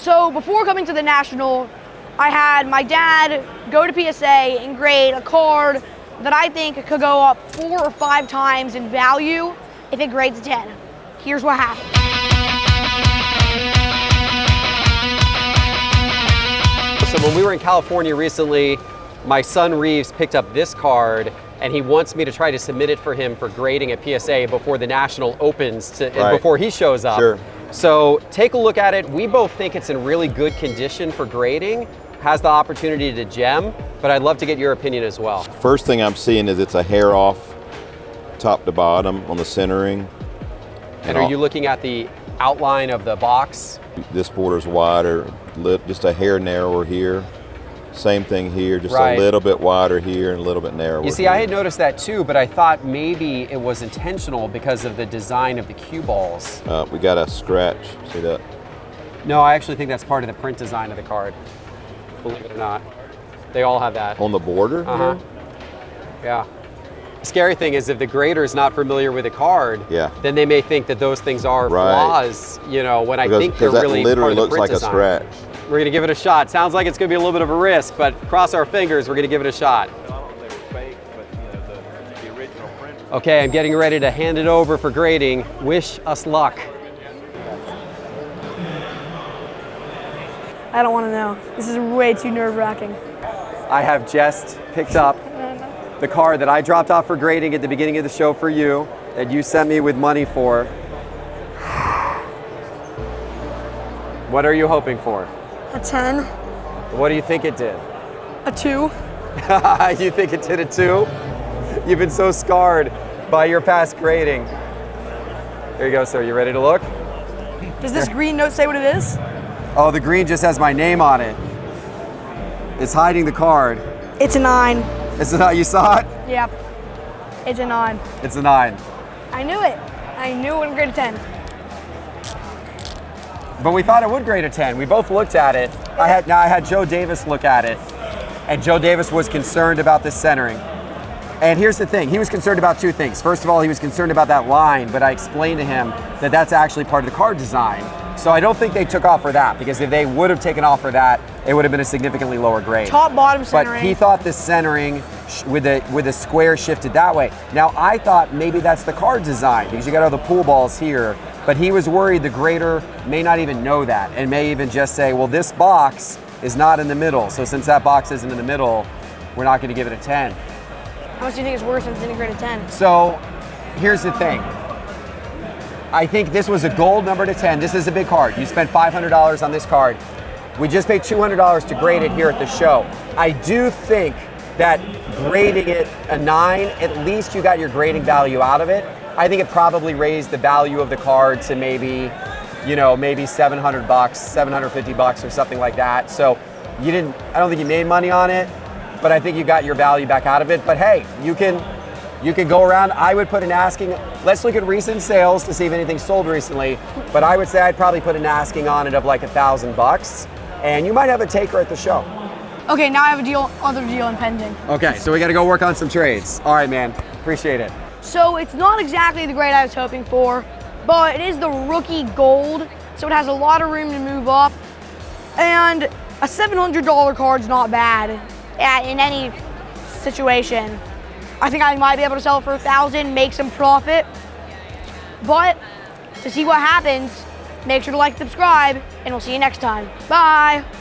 So before coming to the National, I had my dad go to PSA and grade a card that I think could go up 4 or 5 times in value if it grades a 10. Here's what happened. So when we were in California recently, my son Reeves picked up this card and he wants me to try to submit it for him for grading at PSA before the National opens, before he shows up. Sure. So take a look at it. We both think it's in really good condition for grading, has the opportunity to gem, but I'd love to get your opinion as well. First thing I'm seeing is it's a hair off top to bottom on the centering. And are you looking at the outline of the box? This border's wider, just a hair narrower here. Same thing here, just a little bit wider here and a little bit narrower. You see, here. I had noticed that too, but I thought maybe it was intentional because of the design of the cue balls. We got a scratch, see that? No, I actually think that's part of the print design of the card, believe it or not. They all have that. On the border? Uh-huh. Yeah. The scary thing is if the grader is not familiar with the card, then they may think that those things are flaws, you know, when I think they're really that literally part of the looks print like design. a scratch. We're gonna give it a shot. Sounds like it's gonna be a little bit of a risk, but cross our fingers, we're gonna give it a shot. I don't know if they were fake, but you know, the original print. Okay, I'm getting ready to hand it over for grading. Wish us luck. I don't want to know. This is way too nerve-wracking. I have just picked up the card that I dropped off for grading at the beginning of the show for you, that you sent me with money for. What are you hoping for? A 10. What do you think it did? A 2. You think it did a 2? You've been so scarred by your past grading. Here you go, sir. You ready to look? Does this green note say what it is? Oh, the green just has my name on it. It's hiding the card. It's a 9. It's not, you saw it? Yep. It's a 9. It's a 9. I knew it. I knew it would grade a 10. But we thought it would grade a 10. We both looked at it. I had Joe Davis look at it, and Joe Davis was concerned about this centering. And here's the thing, he was concerned about 2 things. First of all, he was concerned about that line, but I explained to him that that's actually part of the card design. So I don't think they took off for that, because if they would have taken off for that, it would have been a significantly lower grade. Top bottom centering. But he thought the centering with the square shifted that way. Now I thought maybe that's the card design, because you got all the pool balls here. But he was worried the grader may not even know that and may even just say, well, this box is not in the middle. So since that box isn't in the middle, we're not going to give it a 10. How much do you think it's worth if it didn't grade a 10? So here's the thing. I think this was a gold number to 10. This is a big card. You spent $500 on this card. We just paid $200 to grade it here at the show. I do think that grading it a 9, at least you got your grading value out of it. I think it probably raised the value of the card to maybe, you know, maybe $700, $750 or something like that. So I don't think you made money on it, but I think you got your value back out of it. But hey, you can go around. I would put an asking, let's look at recent sales to see if anything sold recently, but I would say I'd probably put an asking on it of like $1,000, and you might have a taker at the show. Okay, now I have other deal impending. Okay, so we gotta go work on some trades. All right, man, appreciate it. So it's not exactly the grade I was hoping for, but it is the rookie gold, so it has a lot of room to move up. And a $700 card's not bad in any situation. I think I might be able to sell it for $1,000, make some profit. But to see what happens, make sure to like, subscribe, and we'll see you next time. Bye.